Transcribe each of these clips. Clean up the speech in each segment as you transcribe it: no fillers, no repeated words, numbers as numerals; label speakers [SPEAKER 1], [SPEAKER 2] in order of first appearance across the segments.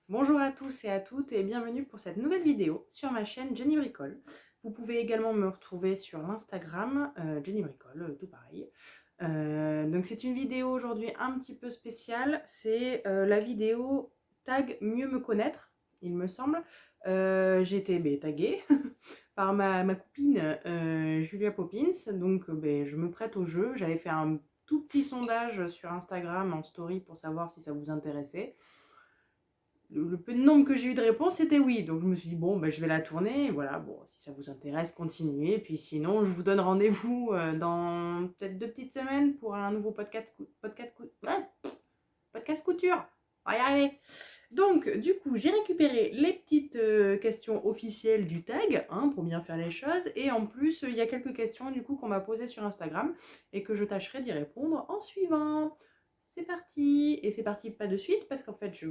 [SPEAKER 1] Bonjour à tous et à toutes et bienvenue pour cette nouvelle vidéo sur ma chaîne Jenny Bricole. Vous pouvez également me retrouver sur l'Instagram Jenny Bricole, tout pareil. Donc c'est une vidéo aujourd'hui un petit peu spéciale, c'est la vidéo Tag mieux me connaître, il me semble. J'ai été taguée par ma copine Julia Poppins, donc je me prête au jeu. J'avais fait un tout petit sondage sur Instagram en story pour savoir si ça vous intéressait. Le peu de nombre que j'ai eu de réponses, c'était oui. Donc je me suis dit, bon, je vais la tourner. Voilà, bon, si ça vous intéresse, continuez. Puis sinon, je vous donne rendez-vous dans peut-être 2 petites semaines pour un nouveau podcast couture. On va y arriver. Donc, du coup, j'ai récupéré les petites questions officielles du tag, pour bien faire les choses. Et en plus, il y a quelques questions, du coup, qu'on m'a posées sur Instagram et que je tâcherai d'y répondre en suivant. C'est parti. Et c'est parti pas de suite parce qu'en fait, ce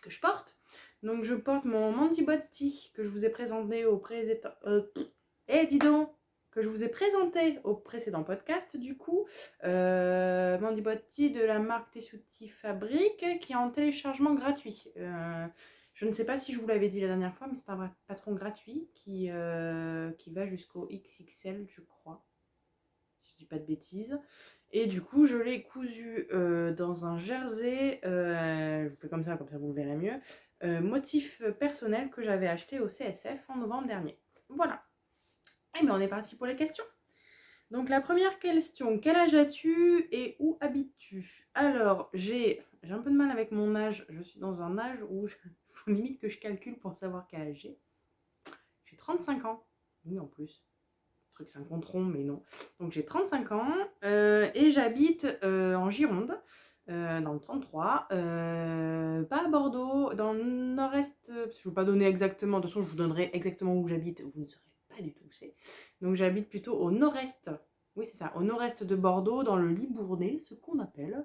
[SPEAKER 1] que je porte. Donc je porte mon Mandibot Tea que je vous ai présenté au précédent... dis donc que je vous ai présenté au précédent podcast, du coup. Mandibot Tea de la marque Tessuti Fabric qui est en téléchargement gratuit. Je ne sais pas si je vous l'avais dit la dernière fois, mais c'est un patron gratuit qui va jusqu'au XXL, je crois. Si je dis pas de bêtises. Et du coup, je l'ai cousu dans un jersey, je vous fais comme ça vous le verrez mieux, motif personnel que j'avais acheté au CSF en novembre dernier. Voilà. Et bien on est parti pour les questions. Donc la première question, quel âge as-tu et où habites-tu? Alors, j'ai un peu de mal avec mon âge, je suis dans un âge où il faut limite que je calcule pour savoir quel âge j'ai. J'ai 35 ans, oui en plus. C'est un compte rond, mais non. Donc j'ai 35 ans et j'habite en Gironde, dans le 33, pas à Bordeaux, dans le nord-est, parce que je ne veux pas donner exactement, de toute façon je vous donnerai exactement où j'habite, vous ne saurez pas du tout où c'est. Donc j'habite plutôt au nord-est, oui c'est ça, au nord-est de Bordeaux, dans le Libournais, ce qu'on appelle,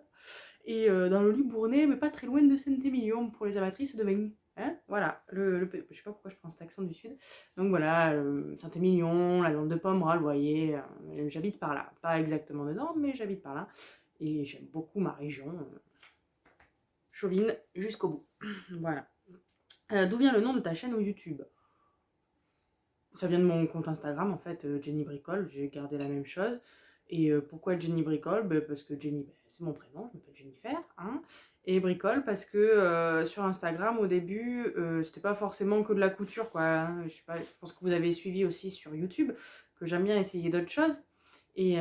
[SPEAKER 1] et dans le Libournais, mais pas très loin de Saint-Émilion pour les amatrices de vin. Hein, voilà, je sais pas pourquoi je prends cet accent du sud. Donc voilà, Saint-Émilion, la Lande de Pomerol, vous voyez, j'habite par là. Pas exactement dedans, mais j'habite par là. Et j'aime beaucoup ma région. Chauvine jusqu'au bout. Voilà. D'où vient le nom de ta chaîne YouTube? Ça vient de mon compte Instagram, en fait, Jenny Bricole. J'ai gardé la même chose. Et pourquoi Jenny Bricole? Parce que Jenny, c'est mon prénom, je m'appelle Jennifer. Et Bricole parce que sur Instagram, au début, c'était pas forcément que de la couture, quoi. Je sais pas, je pense que vous avez suivi aussi sur YouTube, que j'aime bien essayer d'autres choses. Et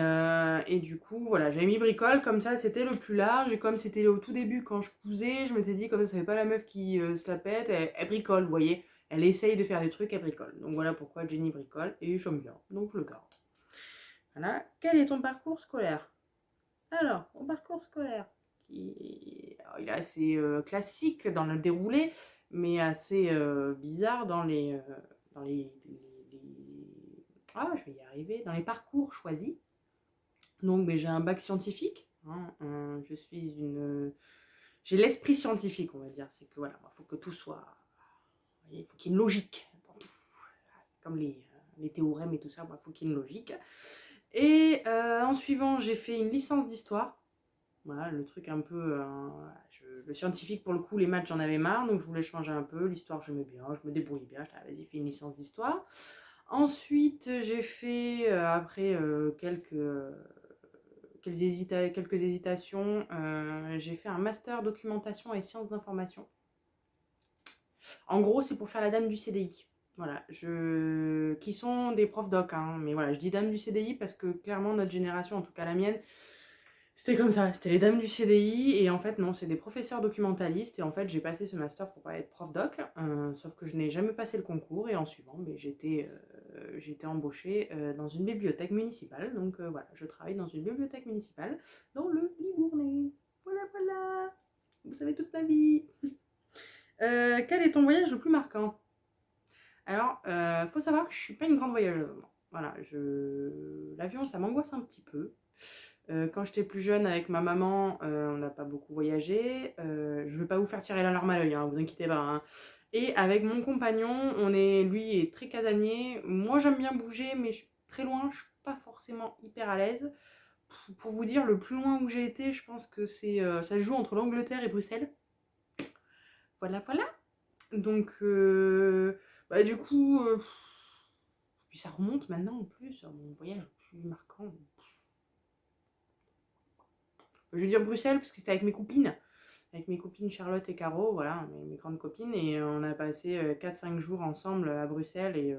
[SPEAKER 1] du coup, voilà, j'avais mis Bricole, comme ça, c'était le plus large. Et comme c'était au tout début, quand je cousais, je m'étais dit, comme ça, ça fait pas la meuf qui se la pète, elle bricole, vous voyez. Elle essaye de faire des trucs, elle bricole. Donc voilà pourquoi Jenny bricole, et j'aime bien, donc je le garde. Voilà. Quel est ton parcours scolaire? Alors, mon parcours scolaire, il est assez classique dans le déroulé, mais assez bizarre dans les, je vais y arriver, dans les parcours choisis. Donc j'ai un bac scientifique, j'ai l'esprit scientifique, on va dire. C'est que voilà, il faut que tout soit, il faut qu'il y ait une logique dans tout. Comme les théorèmes et tout ça, il faut qu'il y ait une logique. Et en suivant, j'ai fait une licence d'histoire. Voilà, le truc un peu... le scientifique, pour le coup, les maths, j'en avais marre, donc je voulais changer un peu. L'histoire, j'aimais bien, je me débrouillais bien. Vas-y, fais une licence d'histoire. Ensuite, j'ai fait, après quelques hésitations, j'ai fait un master documentation et sciences d'information. En gros, c'est pour faire la dame du CDI. Voilà, qui sont des profs doc, mais voilà, je dis dame du CDI parce que clairement, notre génération, en tout cas la mienne, c'était comme ça, c'était les dames du CDI, et en fait non, c'est des professeurs documentalistes, et en fait j'ai passé ce master pour pas être prof doc, sauf que je n'ai jamais passé le concours, et en suivant, j'ai été embauchée dans une bibliothèque municipale, donc voilà, je travaille dans une bibliothèque municipale, dans le Libournais. Voilà, voilà, vous savez toute ma vie. Quel est ton voyage le plus marquant? Alors, faut savoir que je suis pas une grande voyageuse. Voilà, l'avion, ça m'angoisse un petit peu. Quand j'étais plus jeune avec ma maman, on n'a pas beaucoup voyagé. Je ne vais pas vous faire tirer la larme à l'œil, vous inquiétez pas. Et avec mon compagnon, lui est très casanier. Moi, j'aime bien bouger, mais je suis très loin, je suis pas forcément hyper à l'aise. pour vous dire, le plus loin où j'ai été, je pense que c'est ça se joue entre l'Angleterre et Bruxelles. Voilà, voilà. Donc, bah, du coup, puis ça remonte maintenant en plus, mon voyage le plus marquant. Je veux dire Bruxelles parce que c'était avec mes copines Charlotte et Caro, voilà, mes grandes copines, et on a passé 4-5 jours ensemble à Bruxelles et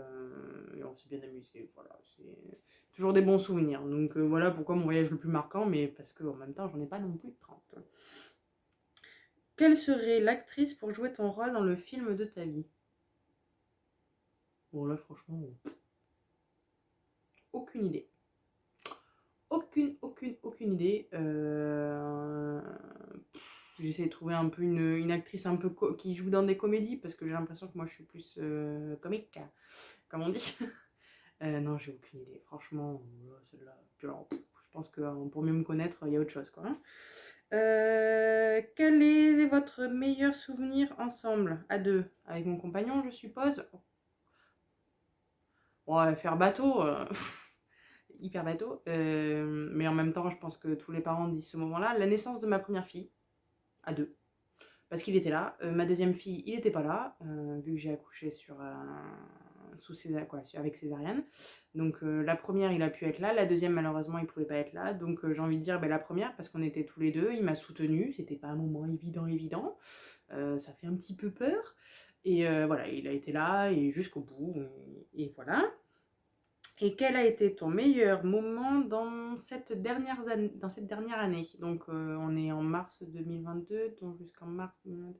[SPEAKER 1] on s'est bien amusé, voilà, c'est toujours des bons souvenirs. Donc voilà pourquoi mon voyage le plus marquant, mais parce qu'en même temps j'en ai pas non plus 30. Quelle serait l'actrice pour jouer ton rôle dans le film de ta vie? Bon là franchement, aucune idée. Aucune idée. J'essaie de trouver un peu une actrice un peu qui joue dans des comédies parce que j'ai l'impression que moi je suis plus comique, comme on dit. Non, j'ai aucune idée. Franchement, celle-là. Puis alors, je pense que pour mieux me connaître, il y a autre chose, quoi. Hein. Quel est votre meilleur souvenir ensemble, à deux? Avec mon compagnon, je suppose. Ouais, faire bateau. Hyper bateau. Mais en même temps, je pense que tous les parents disent ce moment-là. La naissance de ma première fille, à deux. Parce qu'il était là. Ma deuxième fille, il n'était pas là, vu que j'ai accouché avec césarienne. Donc la première, il a pu être là. La deuxième, malheureusement, il ne pouvait pas être là. Donc j'ai envie de dire la première, parce qu'on était tous les deux. Il m'a soutenue. C'était pas un moment évident. Ça fait un petit peu peur. Et voilà, il a été là et jusqu'au bout. Et voilà. Et quel a été ton meilleur moment dans cette dernière année? Donc on est en mars 2022, donc jusqu'en mars 2022.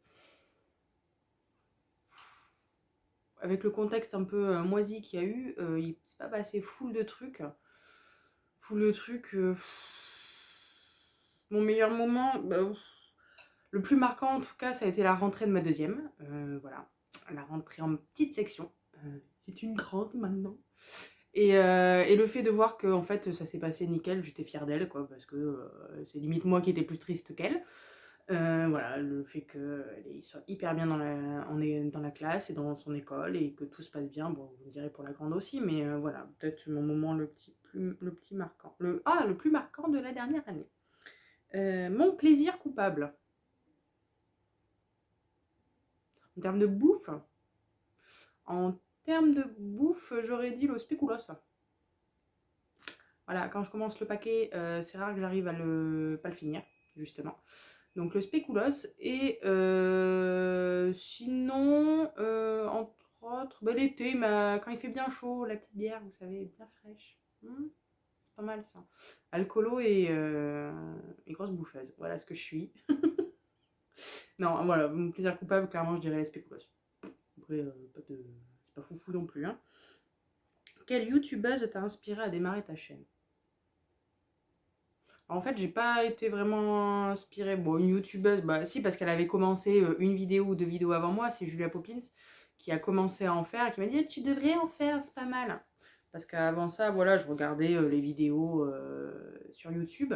[SPEAKER 1] Avec le contexte un peu moisi qu'il y a eu, il s'est pas passé full de trucs. Mon meilleur moment, le plus marquant en tout cas, ça a été la rentrée de ma deuxième. Voilà, la rentrée en petite section. C'est une grande maintenant. Et le fait de voir que en fait ça s'est passé nickel, j'étais fière d'elle, quoi, parce que c'est limite moi qui étais plus triste qu'elle. Voilà, le fait qu'elle soit hyper bien dans la classe et dans son école et que tout se passe bien, bon, vous me direz pour la grande aussi, mais voilà, peut-être mon moment le petit marquant. Le plus marquant de la dernière année. Mon plaisir coupable. En termes de bouffe, j'aurais dit le spéculoos. Voilà, quand je commence le paquet, c'est rare que j'arrive à pas le finir, justement. Donc le spéculoos. Et sinon, entre autres, l'été, quand il fait bien chaud, la petite bière, vous savez, bien fraîche. C'est pas mal ça. Alcoolo et grosse bouffeuse. Voilà ce que je suis. Non, voilà, mon plaisir coupable, clairement, je dirais les spéculoos. Après, c'est pas foufou non plus. Hein. Quelle youtubeuse t'a inspiré à démarrer ta chaîne? En fait, j'ai pas été vraiment inspirée. Bon, une youtubeuse, si, parce qu'elle avait commencé une vidéo ou deux vidéos avant moi, c'est Julia Poppins qui a commencé à en faire et qui m'a dit tu devrais en faire, c'est pas mal. Parce qu'avant ça, voilà, je regardais les vidéos sur YouTube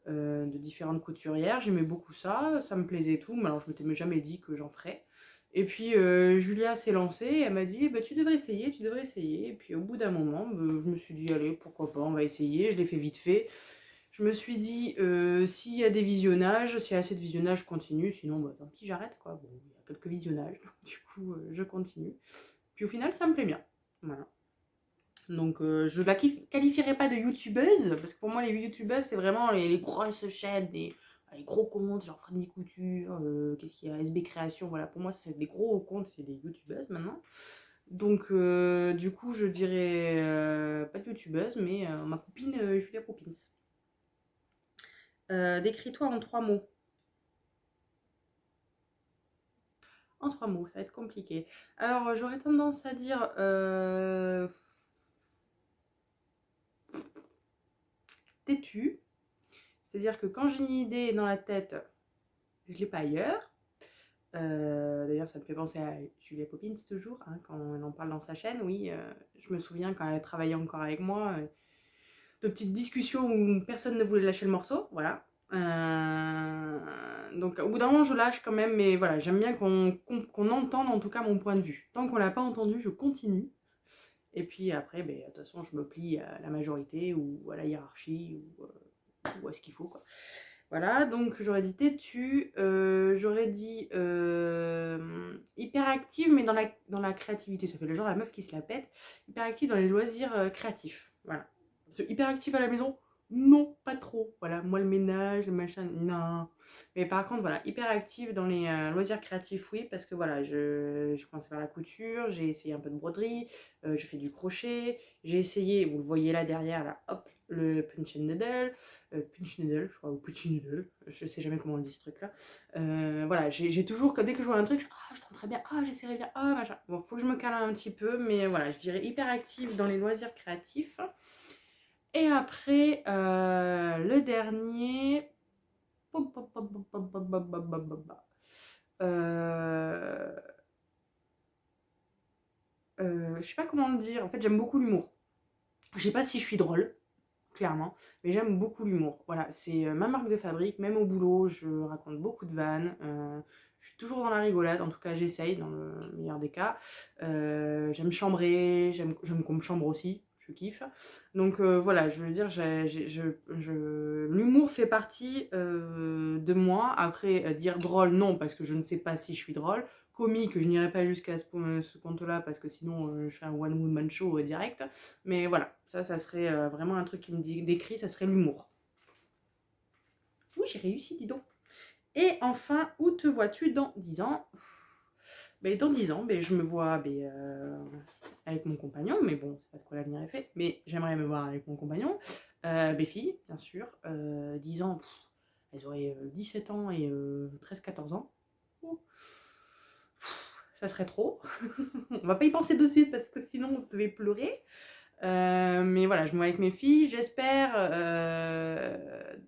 [SPEAKER 1] de différentes couturières, j'aimais beaucoup ça me plaisait et tout, mais alors je m'étais jamais dit que j'en ferais. Et puis Julia s'est lancée, elle m'a dit tu devrais essayer, tu devrais essayer. Et puis au bout d'un moment, je me suis dit allez, pourquoi pas, on va essayer, je l'ai fait vite fait. Je me suis dit, s'il y a des visionnages, s'il y a assez de visionnages, je continue. Sinon, tant pis, j'arrête, quoi. Bon, il y a quelques visionnages, du coup, je continue. Puis au final, ça me plaît bien. Voilà. Donc, je la qualifierais pas de youtubeuse, parce que pour moi, les youtubeuses, c'est vraiment les grosses chaînes, les gros comptes, genre Freddy Couture, qu'est-ce qu'il y a, SB Création, voilà. Pour moi, c'est des gros comptes, c'est des youtubeuses maintenant. Donc, du coup, je dirais pas de youtubeuse, mais ma copine Julia Poppins. Décris-toi en 3 mots. En 3 mots, ça va être compliqué. Alors, j'aurais tendance à dire têtu. C'est-à-dire que quand j'ai une idée dans la tête, je ne l'ai pas ailleurs. D'ailleurs, ça me fait penser à Julia Poppins toujours, hein, quand elle en parle dans sa chaîne. Oui, je me souviens quand elle travaillait encore avec moi, de petites discussions où personne ne voulait lâcher le morceau. Voilà. Donc au bout d'un moment je lâche quand même, mais voilà, j'aime bien qu'on entende en tout cas mon point de vue. Tant qu'on l'a pas entendu, je continue. Et puis après, de toute façon, je me plie à la majorité ou à la hiérarchie. où est-ce qu'il faut, quoi. Voilà, donc j'aurais dit têtue, j'aurais dit hyperactive, mais dans la créativité. Ça fait le genre la meuf qui se la pète. Hyperactive dans les loisirs créatifs. Voilà. Parce que hyperactive à la maison, non, pas trop. Voilà, moi le ménage, le machin, non. Mais par contre, voilà, hyperactive dans les loisirs créatifs, oui, parce que voilà, je commence à faire la couture, j'ai essayé un peu de broderie, je fais du crochet, j'ai essayé, vous le voyez là derrière, là, hop, le punch and needle. Punch Needle, je crois, ou Punch Needle, je sais jamais comment on dit ce truc-là. Voilà, j'ai toujours, dès que je vois un truc, je tente très bien, j'essaierai bien, machin. Bon, faut que je me calme un petit peu, mais voilà, je dirais hyper active dans les loisirs créatifs. Et après, le dernier, je sais pas comment le dire, en fait, j'aime beaucoup l'humour. Je sais pas si je suis drôle, clairement, mais j'aime beaucoup l'humour. Voilà, c'est ma marque de fabrique, même au boulot, je raconte beaucoup de vannes. Je suis toujours dans la rigolade, en tout cas j'essaye dans le meilleur des cas. J'aime chambrer, j'aime qu'on me chambre aussi, je kiffe. Donc voilà, je veux dire, l'humour fait partie de moi. Après, dire drôle, non, parce que je ne sais pas si je suis drôle. Comique, je n'irai pas jusqu'à ce compte-là, parce que sinon je fais un one-woman show direct. Mais voilà, ça serait vraiment un truc qui me décrit, ça serait l'humour. Oui, j'ai réussi, dis donc. Et enfin, où te vois-tu dans 10 ans? Dans 10 ans, je me vois avec mon compagnon, mais bon, c'est pas de quoi l'avenir est fait, mais j'aimerais me voir avec mon compagnon. Mes filles, bien sûr. 10 ans, elles auraient 17 ans et 13-14 ans. Ça serait trop. On va pas y penser de suite parce que sinon on se fait pleurer. Mais voilà, je me vois avec mes filles, j'espère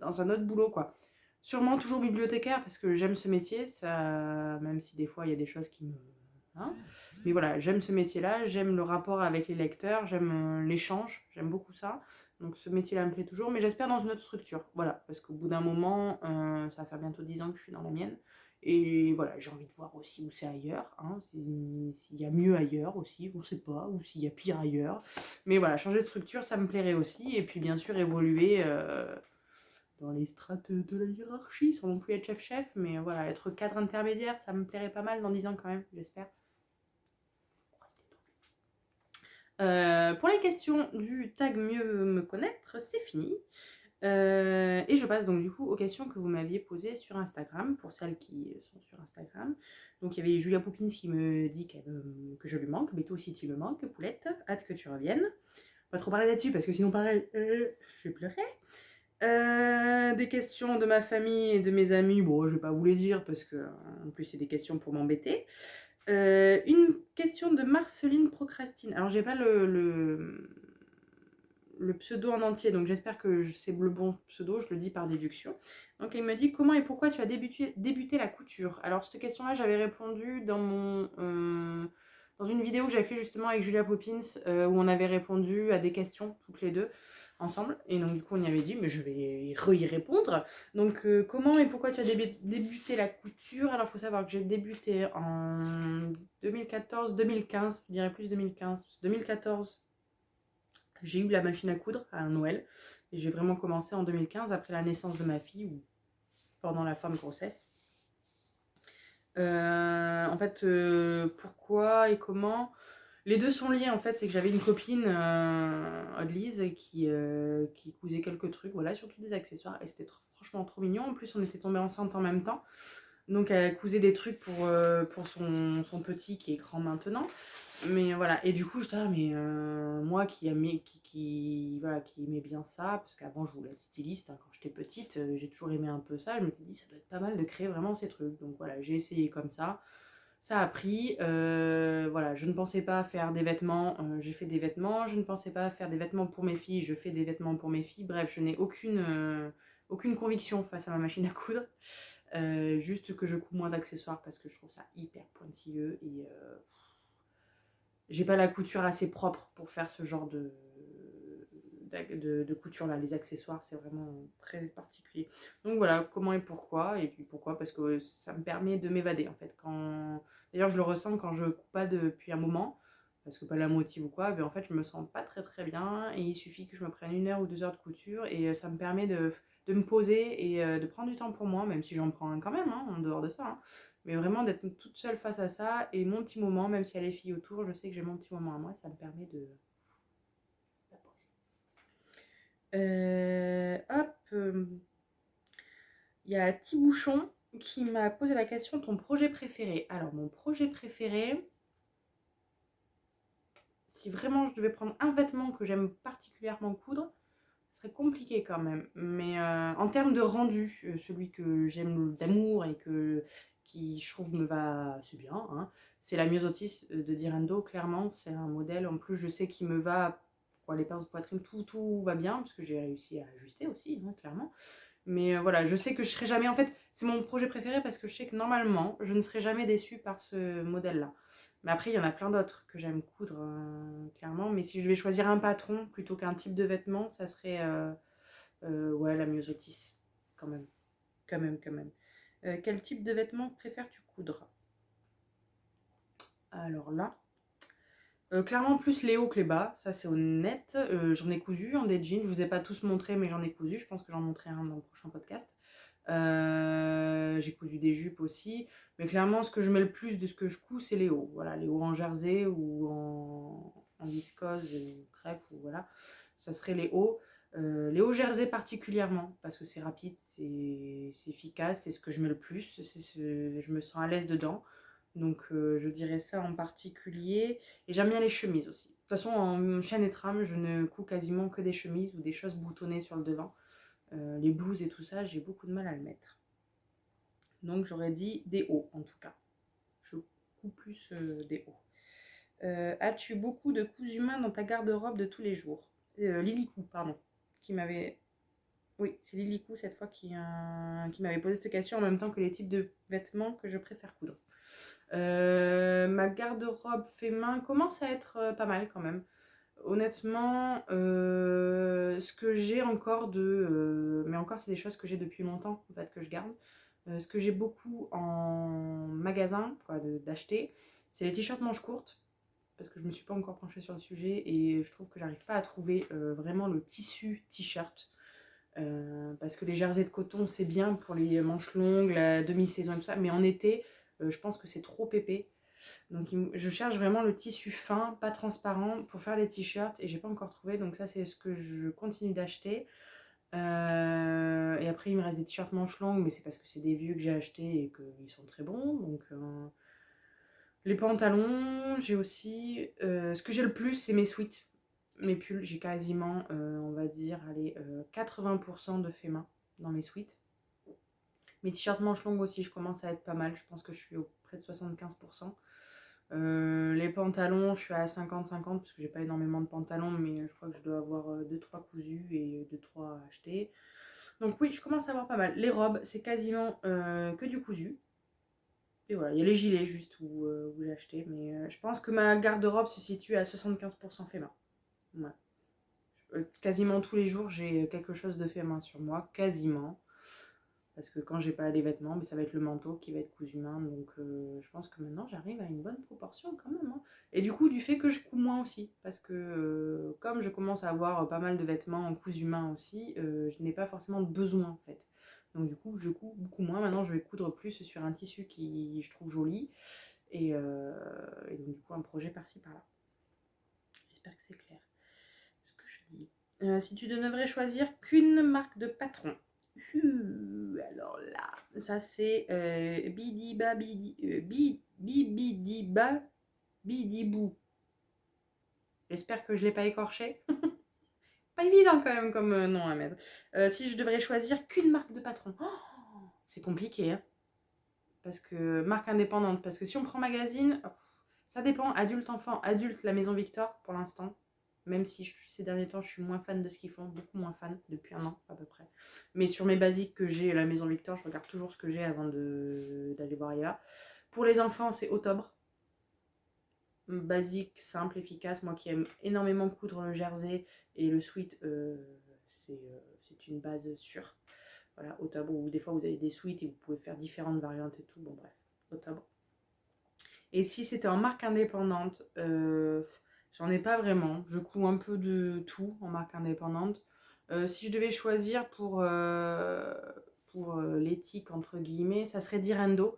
[SPEAKER 1] dans un autre boulot, quoi. Sûrement toujours bibliothécaire parce que j'aime ce métier, ça, même si des fois il y a des choses qui me... Hein, mais voilà, j'aime ce métier-là, j'aime le rapport avec les lecteurs, j'aime l'échange, j'aime beaucoup ça. Donc ce métier-là me plaît toujours, mais j'espère dans une autre structure. Voilà, parce qu'au bout d'un moment, ça va faire bientôt 10 ans que je suis dans la mienne. Et voilà, j'ai envie de voir aussi où c'est ailleurs, hein, s'il y a mieux ailleurs aussi, on ne sait pas, ou s'il y a pire ailleurs. Mais voilà, changer de structure, ça me plairait aussi. Et puis bien sûr, évoluer dans les strates de la hiérarchie, sans non plus être chef-chef. Mais voilà, être cadre intermédiaire, ça me plairait pas mal dans 10 ans quand même, j'espère. Pour les questions du tag mieux me connaître, c'est fini. Et je passe donc du coup aux questions que vous m'aviez posées sur Instagram, pour celles qui sont sur Instagram. Donc il y avait Julia Poupins qui me dit que je lui manque, mais toi aussi tu me manques, Poulette, hâte que tu reviennes. On va trop parler là-dessus parce que sinon pareil, je vais pleurer. Des questions de ma famille et de mes amis, bon je vais pas vous les dire parce que en plus c'est des questions pour m'embêter. Une question de Marceline Procrastine. Alors j'ai pas le pseudo en entier, donc j'espère que c'est le bon pseudo, je le dis par déduction. Donc elle me dit comment et pourquoi tu as débuté la couture. Alors cette question-là, j'avais répondu dans une vidéo que j'avais fait justement avec Julia Poppins, où on avait répondu à des questions toutes les deux ensemble, et donc du coup on y avait dit, mais je vais y répondre. Donc comment et pourquoi tu as débuté la couture. Alors il faut savoir que j'ai débuté en 2014-2015, je dirais plus 2015, 2014. J'ai eu la machine à coudre à Noël et j'ai vraiment commencé en 2015 après la naissance de ma fille ou pendant la fin de grossesse. En fait, pourquoi et comment? Les deux sont liés en fait, c'est que j'avais une copine, Audelise, qui cousait quelques trucs, voilà, surtout des accessoires, et c'était franchement trop mignon. En plus, on était tombés enceintes en même temps, donc elle cousait des trucs pour son petit qui est grand maintenant. Mais voilà, et du coup, j'étais là, mais moi qui aimais, voilà, qui aimait bien ça, parce qu'avant je voulais être styliste, hein, quand j'étais petite, j'ai toujours aimé un peu ça, je m'étais dit ça doit être pas mal de créer vraiment ces trucs. Donc voilà, j'ai essayé comme ça a pris. Voilà, je ne pensais pas faire des vêtements, j'ai fait des vêtements, je ne pensais pas faire des vêtements pour mes filles, je fais des vêtements pour mes filles. Bref, je n'ai aucune conviction face à ma machine à coudre. Juste que je couds moins d'accessoires parce que je trouve ça hyper pointilleux et j'ai pas la couture assez propre pour faire ce genre de couture là. Les accessoires, c'est vraiment très particulier. Donc voilà, comment et pourquoi. Et puis pourquoi, parce que ça me permet de m'évader en fait. D'ailleurs, je le ressens quand je couds pas depuis un moment, parce que pas la motive ou quoi, mais en fait je me sens pas très très bien et il suffit que je me prenne 1 heure ou 2 heures de couture et ça me permet de me poser et de prendre du temps pour moi, même si j'en prends un quand même, hein, en dehors de ça. Hein. Mais vraiment d'être toute seule face à ça et mon petit moment, même s'il y a les filles autour, je sais que j'ai mon petit moment à moi, ça me permet de la poser. Il y a Thibouchon qui m'a posé la question ton projet préféré. Alors, mon projet préféré, si vraiment je devais prendre un vêtement que j'aime particulièrement coudre, ce serait compliqué quand même. Mais en termes de rendu, celui que j'aime d'amour et qui je trouve me va assez bien, hein, c'est la Myosotis de Dirando, clairement. C'est un modèle, en plus je sais qu'il me va pour les pinces de poitrine, tout va bien, parce que j'ai réussi à ajuster aussi, hein, clairement. Mais voilà, je sais que je serai jamais. En fait, c'est mon projet préféré parce que je sais que normalement, je ne serai jamais déçue par ce modèle-là. Mais après, il y en a plein d'autres que j'aime coudre, clairement. Mais si je devais choisir un patron plutôt qu'un type de vêtement, ça serait ouais, la Myosotis, quand même. Quand même. Quel type de vêtement préfères-tu coudre? Alors là, clairement plus les hauts que les bas, ça c'est honnête. J'en ai cousu en des jeans, je vous ai pas tous montré, mais j'en ai cousu. Je pense que j'en montrerai un dans le prochain podcast. J'ai cousu des jupes aussi, mais clairement ce que je mets le plus de ce que je couds c'est les hauts, voilà, les hauts en jersey ou en viscose ou crêpe ou voilà, ça serait les hauts jersey particulièrement parce que c'est rapide, c'est efficace, c'est ce que je mets le plus, je me sens à l'aise dedans, donc je dirais ça en particulier. Et j'aime bien les chemises aussi. De toute façon en chaîne et trame je ne couds quasiment que des chemises ou des choses boutonnées sur le devant. Les blouses et tout ça, j'ai beaucoup de mal à le mettre. Donc j'aurais dit des hauts en tout cas. Je couds plus des hauts. As-tu beaucoup de coups humains dans ta garde-robe de tous les jours? Lilicou, pardon. Qui m'avait. Oui, c'est Lilicou cette fois qui m'avait posé cette question en même temps que les types de vêtements que je préfère coudre. Ma garde-robe fait main commence à être pas mal quand même. Honnêtement, ce que j'ai encore mais encore c'est des choses que j'ai depuis longtemps en fait que je garde. Ce que j'ai beaucoup en magasin d'acheter, c'est les t-shirts manches courtes parce que je me suis pas encore penchée sur le sujet et je trouve que j'arrive pas à trouver vraiment le tissu t-shirt. Parce que les jerseys de coton c'est bien pour les manches longues, la demi-saison et tout ça, mais en été, je pense que c'est trop épais. Donc je cherche vraiment le tissu fin, pas transparent, pour faire des t-shirts et j'ai pas encore trouvé. Donc ça c'est ce que je continue d'acheter. Et après il me reste des t-shirts manches longues, mais c'est parce que c'est des vieux que j'ai achetés et qu'ils sont très bons. Donc les pantalons, j'ai aussi... ce que j'ai le plus c'est mes sweats. Mes pulls, j'ai quasiment, on va dire, allez, 80% de fait main dans mes sweats. Mes t-shirts manches longues aussi, je commence à être pas mal. Je pense que je suis près de 75%. Les pantalons, je suis à 50-50 parce que j'ai pas énormément de pantalons, mais je crois que je dois avoir 2-3 cousus et 2-3 achetés. Donc oui, je commence à avoir pas mal. Les robes, c'est quasiment que du cousu. Et voilà, il y a les gilets juste où j'ai acheté, mais je pense que ma garde-robe se situe à 75% fait main. Ouais. Quasiment tous les jours, j'ai quelque chose de fait main sur moi, quasiment. Parce que quand j'ai pas les vêtements, mais ça va être le manteau qui va être cousu main. Donc je pense que maintenant j'arrive à une bonne proportion quand même. Hein. Et du coup, du fait que je couds moins aussi. Parce que comme je commence à avoir pas mal de vêtements en cousu main aussi, je n'ai pas forcément besoin en fait. Donc du coup, je couds beaucoup moins. Maintenant, je vais coudre plus sur un tissu qui je trouve joli. Et donc du coup, un projet par-ci par-là. J'espère que c'est clair ce que je dis. Si tu ne devrais choisir qu'une marque de patron. Alors là, ça c'est Bidiba Bibidiba Bidibou. J'espère que je ne l'ai pas écorché. Pas évident quand même comme nom à mettre. Si je devrais choisir qu'une marque de patron. Oh, c'est compliqué, hein. Parce que marque indépendante. Parce que si on prend magazine, ça dépend. Adulte, enfant, adulte, la Maison Victor pour l'instant. Même si ces derniers temps, je suis moins fan de ce qu'ils font, beaucoup moins fan, depuis un an à peu près. Mais sur mes basiques que j'ai à la Maison Victor, je regarde toujours ce que j'ai avant d'aller voir ailleurs. Pour les enfants, c'est Octobre. Basique, simple, efficace. Moi qui aime énormément coudre le jersey et le sweat, c'est une base sûre. Voilà, Octobre, ou des fois vous avez des sweats et vous pouvez faire différentes variantes et tout. Bon bref, Octobre. Et si c'était en marque indépendante, j'en ai pas vraiment. Je couds un peu de tout en marque indépendante. Si je devais choisir pour l'éthique, entre guillemets, ça serait Direndo.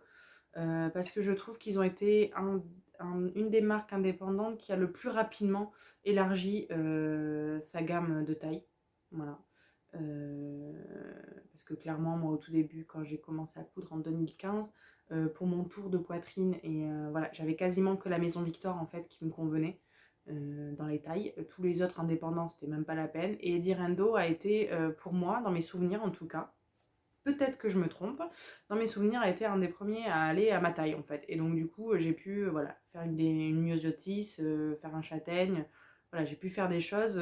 [SPEAKER 1] Parce que je trouve qu'ils ont été une des marques indépendantes qui a le plus rapidement élargi sa gamme de taille. Voilà. Euh, Parce que clairement, moi, au tout début, quand j'ai commencé à coudre en 2015, pour mon tour de poitrine, et voilà, j'avais quasiment que la Maison Victor en fait qui me convenait dans les tailles. Tous les autres indépendants, c'était même pas la peine. Et Direndo a été, pour moi, dans mes souvenirs en tout cas, peut-être que je me trompe, dans mes souvenirs, a été un des premiers à aller à ma taille en fait. Et donc du coup, j'ai pu voilà, faire une myosotis, faire un châtaigne. Voilà, j'ai pu faire des choses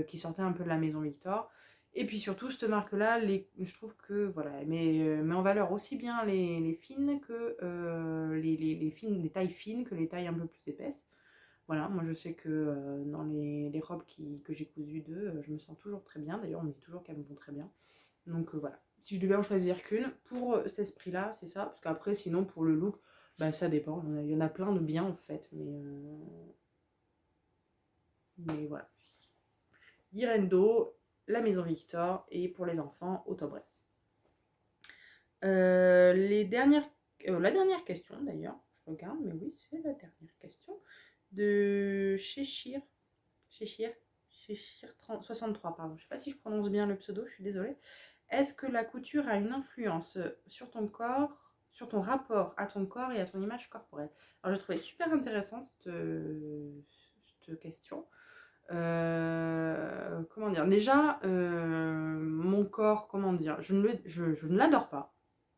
[SPEAKER 1] qui sortaient un peu de la Maison Victor. Et puis surtout, cette marque-là, je trouve que voilà, met en valeur aussi bien les fines que les tailles fines que les tailles un peu plus épaisses. Voilà, moi je sais que dans les robes que j'ai cousues d'eux, je me sens toujours très bien. D'ailleurs, on me dit toujours qu'elles me vont très bien. Donc voilà, si je devais en choisir qu'une, pour cet esprit-là, c'est ça. Parce qu'après, sinon, pour le look, bah, ça dépend. Il y en a plein de bien en fait. Mais voilà. Direndo, la Maison Victor et pour les enfants, Autobray. La dernière question d'ailleurs, je regarde, mais oui, c'est la dernière question. De Cheshire. Cheshire 63, pardon. Je sais pas si je prononce bien le pseudo, je suis désolée. Est-ce que la couture a une influence sur ton corps, sur ton rapport à ton corps et à ton image corporelle? Alors, j'ai trouvé super intéressante cette question. Comment dire? Déjà, mon corps, comment dire? Je ne l'adore pas.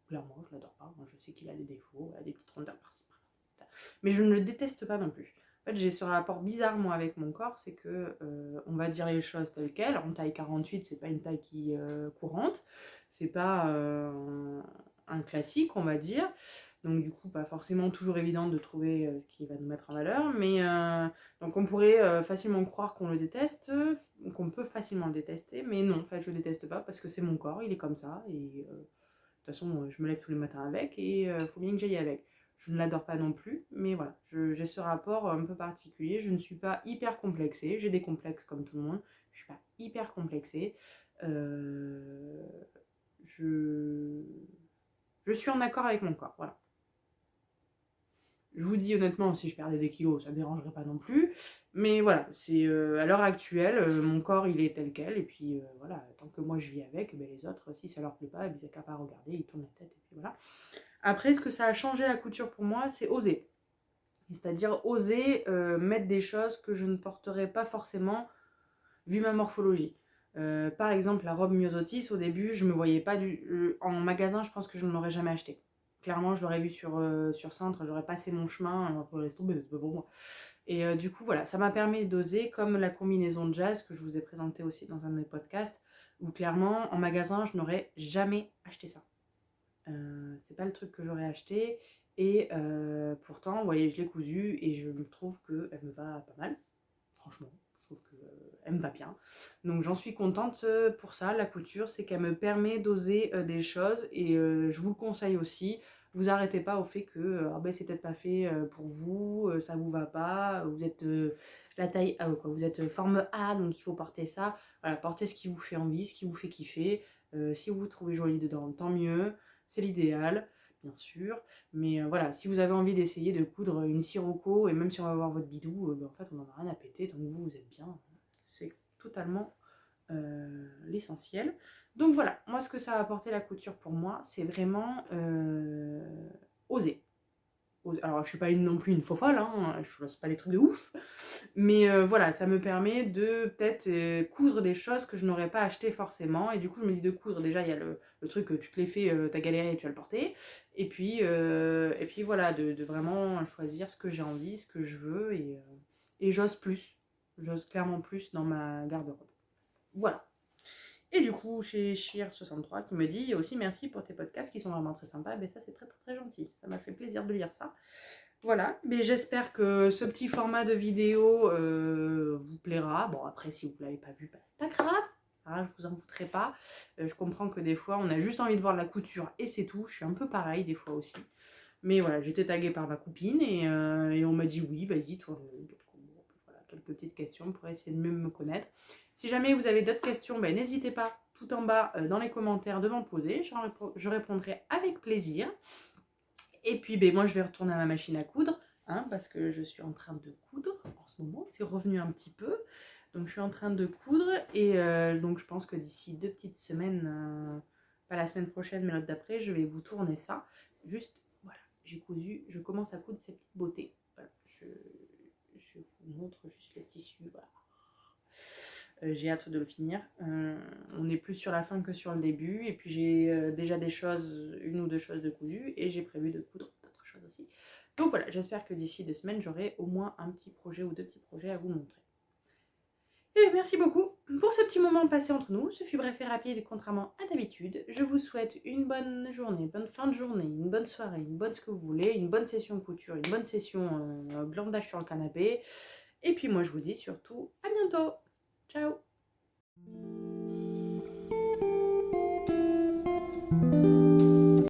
[SPEAKER 1] Clairement, je ne l'adore pas. Moi, je sais qu'il a des défauts, il a des petites rondeurs par-ci par-là. Mais je ne le déteste pas non plus. En fait, j'ai ce rapport bizarre, moi, avec mon corps, c'est que on va dire les choses telles quelles. En taille 48, c'est pas une taille qui courante. C'est pas un classique, on va dire. Donc, du coup, pas forcément toujours évident de trouver ce qui va nous mettre en valeur. Mais donc, on pourrait facilement croire qu'on le déteste, qu'on peut facilement le détester. Mais non, en fait, je le déteste pas parce que c'est mon corps, il est comme ça. Et de toute façon, je me lève tous les matins avec et il faut bien que j'aille avec. Je ne l'adore pas non plus, mais voilà, j'ai ce rapport un peu particulier. Je ne suis pas hyper complexée. J'ai des complexes comme tout le monde. Je ne suis pas hyper complexée. Euh, je... je suis en accord avec mon corps, voilà. Je vous dis honnêtement, si je perdais des kilos, ça ne me dérangerait pas non plus. Mais voilà, c'est à l'heure actuelle, mon corps il est tel quel. Et puis voilà, tant que moi je vis avec, ben, les autres, si ça leur plaît pas, ils n'ont qu'à pas regarder, ils tournent la tête et puis voilà. Après, ce que ça a changé la couture pour moi, c'est oser. C'est-à-dire oser mettre des choses que je ne porterais pas forcément vu ma morphologie. Par exemple, la robe myosotis, au début, je me voyais pas en magasin, je pense que je ne l'aurais jamais acheté. Clairement, je l'aurais vu sur Centre, j'aurais passé mon chemin, pour laisser tomber, c'est pas pour moi. Et du coup, voilà, ça m'a permis d'oser, comme la combinaison de jazz que je vous ai présentée aussi dans un de mes podcasts, où clairement, en magasin, je n'aurais jamais acheté ça. C'est pas le truc que j'aurais acheté. Et pourtant, vous voyez, je l'ai cousue et je trouve qu'elle me va pas mal. Franchement, je trouve qu'elle me va bien. Donc j'en suis contente pour ça, la couture, c'est qu'elle me permet d'oser des choses. Et je vous le conseille aussi. Vous arrêtez pas au fait que ben, c'est peut-être pas fait pour vous, ça vous va pas, vous êtes la taille A, quoi. Vous êtes forme A, donc il faut porter ça. Voilà, portez ce qui vous fait envie, ce qui vous fait kiffer. Si vous vous trouvez jolie dedans, tant mieux. C'est l'idéal, bien sûr. Mais voilà, si vous avez envie d'essayer de coudre une sirocco, et même si on va voir votre bidou, ben, en fait, on n'en a rien à péter, tant que vous êtes bien. C'est totalement l'essentiel. Donc voilà, moi, ce que ça a apporté la couture pour moi, c'est vraiment oser. Alors, je suis pas non plus une faux folle, hein, je lance pas des trucs de ouf, mais voilà, ça me permet de peut-être coudre des choses que je n'aurais pas achetées forcément. Et du coup, je me dis de coudre, déjà, il y a le truc que tu te l'es fait, t'as galéré et tu vas le porter. Et puis voilà, de vraiment choisir ce que j'ai envie, ce que je veux. Et j'ose plus. J'ose clairement plus dans ma garde-robe. Voilà. Et du coup, chez Chir63 qui me dit aussi merci pour tes podcasts qui sont vraiment très sympas. Ben ça, c'est très, très, très gentil. Ça m'a fait plaisir de lire ça. Voilà, mais j'espère que ce petit format de vidéo vous plaira. Bon, après, si vous ne l'avez pas vu, bah, c'est pas grave. Hein, je vous en voudrais pas. Je comprends que des fois, on a juste envie de voir la couture et c'est tout. Je suis un peu pareil des fois aussi. Mais voilà, j'étais taguée par ma copine et on m'a dit oui, vas-y, toi. Donc, voilà, quelques petites questions pour essayer de mieux me connaître. Si jamais vous avez d'autres questions, ben, n'hésitez pas tout en bas dans les commentaires de m'en poser. Je répondrai avec plaisir. Et puis ben, moi je vais retourner à ma machine à coudre, hein, parce que je suis en train de coudre en ce moment. C'est revenu un petit peu. Donc je suis en train de coudre et donc je pense que d'ici 2 petites semaines, pas la semaine prochaine mais l'autre d'après, je vais vous tourner ça. Juste, voilà, j'ai cousu, je commence à coudre ces petites beautés. Voilà, je vous montre juste les tissus, voilà. J'ai hâte de le finir. On est plus sur la fin que sur le début. Et puis j'ai déjà des choses, 1 ou 2 choses de cousu. Et j'ai prévu de coudre d'autres choses aussi. Donc voilà, j'espère que d'ici 2 semaines, j'aurai au moins un petit projet ou 2 petits projets à vous montrer. Et merci beaucoup pour ce petit moment passé entre nous. Ce fut bref et rapide, contrairement à d'habitude. Je vous souhaite une bonne journée, une bonne fin de journée, une bonne soirée, une bonne ce que vous voulez, une bonne session couture, une bonne session glandage sur le canapé. Et puis moi, je vous dis surtout à bientôt. Ciao!